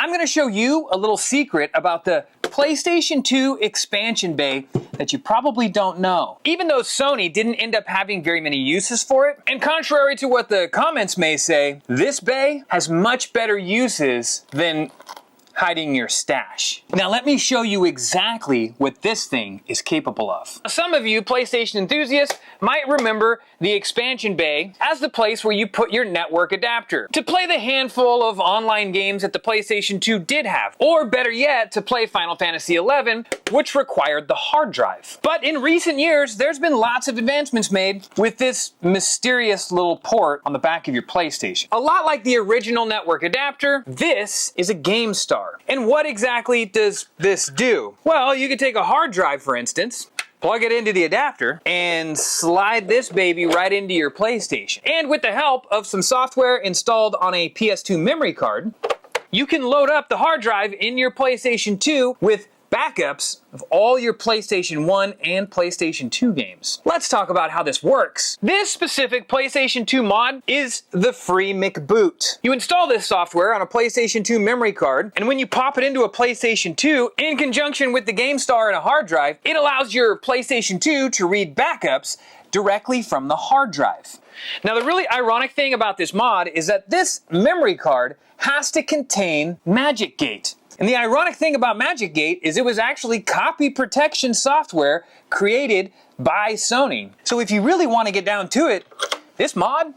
I'm going to show you a little secret about the PlayStation 2 expansion bay that you probably don't know. Even though Sony didn't end up having very many uses for it, and contrary to what the comments may say, this bay has much better uses than hiding your stash. Now let me show you exactly what this thing is capable of. Some of you PlayStation enthusiasts might remember the expansion bay as the place where you put your network adapter to play the handful of online games that the PlayStation 2 did have, or better yet, to play Final Fantasy XI, which required the hard drive. But in recent years, there's been lots of advancements made with this mysterious little port on the back of your PlayStation. A lot like the original network adapter, this is a Game Star. And what exactly does this do? Well, you could take a hard drive, for instance, plug it into the adapter, and slide this baby right into your PlayStation. And with the help of some software installed on a PS2 memory card, you can load up the hard drive in your PlayStation 2 with backups of all your PlayStation 1 and PlayStation 2 games. Let's talk about how this works. This specific PlayStation 2 mod is the free McBoot. You install this software on a PlayStation 2 memory card, and when you pop it into a PlayStation 2, in conjunction with the Game Star and a hard drive, it allows your PlayStation 2 to read backups directly from the hard drive. Now, the really ironic thing about this mod is that this memory card has to contain Magic Gate. And the ironic thing about Magic Gate is it was actually copy protection software created by Sony. So if you really want to get down to it, this mod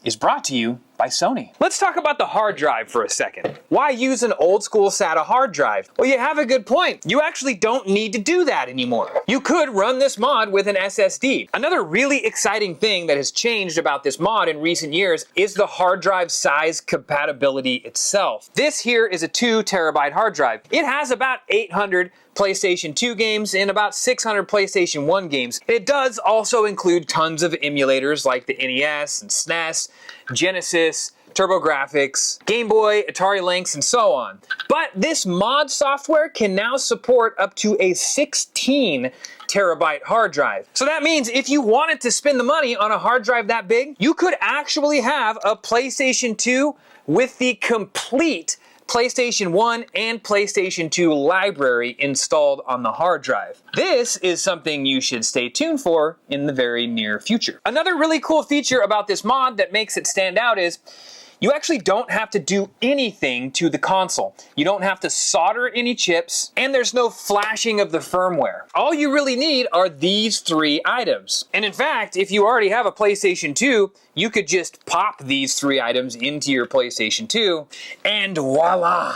is brought to you by Sony. Let's talk about the hard drive for a second. Why use an old school SATA hard drive? Well, you have a good point. You actually don't need to do that anymore. You could run this mod with an SSD. Another really exciting thing that has changed about this mod in recent years is the hard drive size compatibility itself. This here is a 2 terabyte hard drive. It has about 800 PlayStation 2 games and about 600 PlayStation 1 games. It does also include tons of emulators like the NES and SNES, Genesis, TurboGrafx, Game Boy, Atari Lynx, and so on. But this mod software can now support up to a 16 terabyte hard drive. So that means if you wanted to spend the money on a hard drive that big, you could actually have a PlayStation 2 with the complete PlayStation 1 and PlayStation 2 library installed on the hard drive. This is something you should stay tuned for in the very near future. Another really cool feature about this mod that makes it stand out is you actually don't have to do anything to the console. You don't have to solder any chips, and there's no flashing of the firmware. All you really need are these 3 items. And in fact, if you already have a PlayStation 2, you could just pop these 3 items into your PlayStation 2, and voila!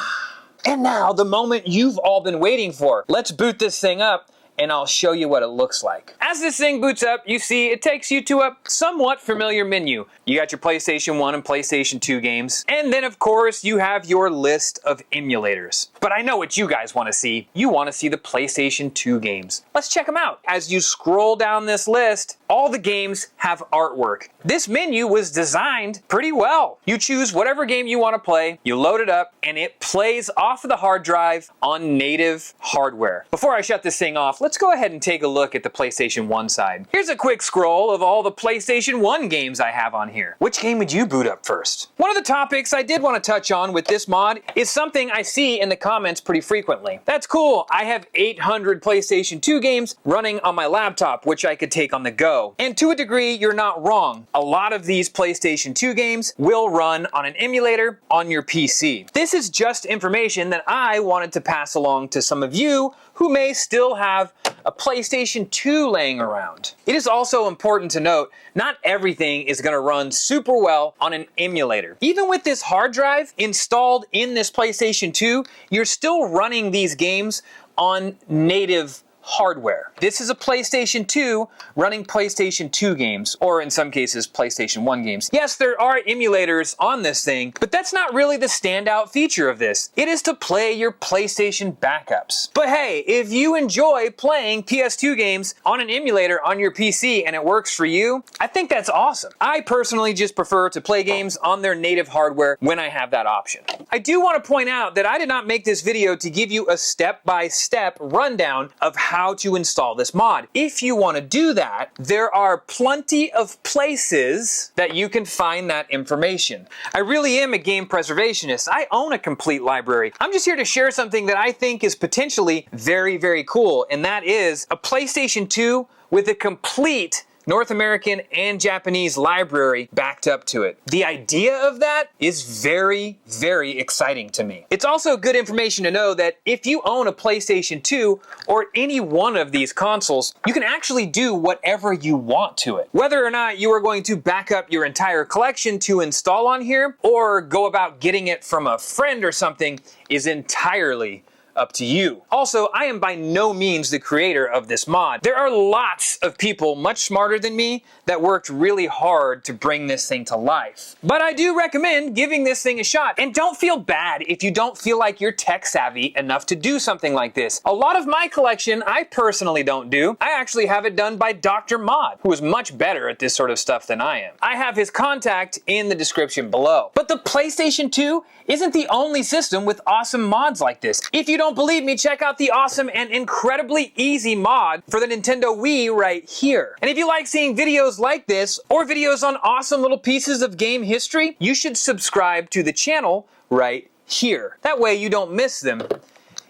And now, the moment you've all been waiting for. Let's boot this thing up, and I'll show you what it looks like. As this thing boots up, you see it takes you to a somewhat familiar menu. You got your PlayStation 1 and PlayStation 2 games, and then of course you have your list of emulators. But I know what you guys want to see. You want to see the PlayStation 2 games. Let's check them out. As you scroll down this list, all the games have artwork. This menu was designed pretty well. You choose whatever game you want to play, you load it up, and it plays off of the hard drive on native hardware. Before I shut this thing off, let's go ahead and take a look at the PlayStation 1 side. Here's a quick scroll of all the PlayStation 1 games I have on here. Which game would you boot up first? One of the topics I did want to touch on with this mod is something I see in the comments pretty frequently. That's cool, I have 800 PlayStation 2 games running on my laptop, which I could take on the go. And to a degree, you're not wrong. A lot of these PlayStation 2 games will run on an emulator on your PC. This is just information that I wanted to pass along to some of you who may still have a PlayStation 2 laying around. It is also important to note, not everything is going to run super well on an emulator. Even with this hard drive installed in this PlayStation 2, you're still running these games on native hardware. This is a PlayStation 2 running PlayStation 2 games, or in some cases, PlayStation 1 games. Yes, there are emulators on this thing, but that's not really the standout feature of this. It is to play your PlayStation backups. But hey, if you enjoy playing PS2 games on an emulator on your PC and it works for you, I think that's awesome. I personally just prefer to play games on their native hardware when I have that option. I do want to point out that I did not make this video to give you a step-by-step rundown of how how to install this mod. If you want to do that, there are plenty of places that you can find that information. I really am a game preservationist. I own a complete library. I'm just here to share something that I think is potentially very, very cool, and that is a PlayStation 2 with a complete North American and Japanese library backed up to it. The idea of that is very, very exciting to me. It's also good information to know that if you own a PlayStation 2 or any one of these consoles, you can actually do whatever you want to it. Whether or not you are going to back up your entire collection to install on here or go about getting it from a friend or something is entirely up to you. Also, I am by no means the creator of this mod. There are lots of people much smarter than me that worked really hard to bring this thing to life. But I do recommend giving this thing a shot. And don't feel bad if you don't feel like you're tech savvy enough to do something like this. A lot of my collection I personally don't do. I actually have it done by Dr. Mod, who is much better at this sort of stuff than I am. I have his contact in the description below. But the PlayStation 2 isn't the only system with awesome mods like this. If you don't believe me, check out the awesome and incredibly easy mod for the Nintendo Wii right here. And if you like seeing videos like this, or videos on awesome little pieces of game history, you should subscribe to the channel right here. That way you don't miss them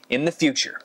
in the future.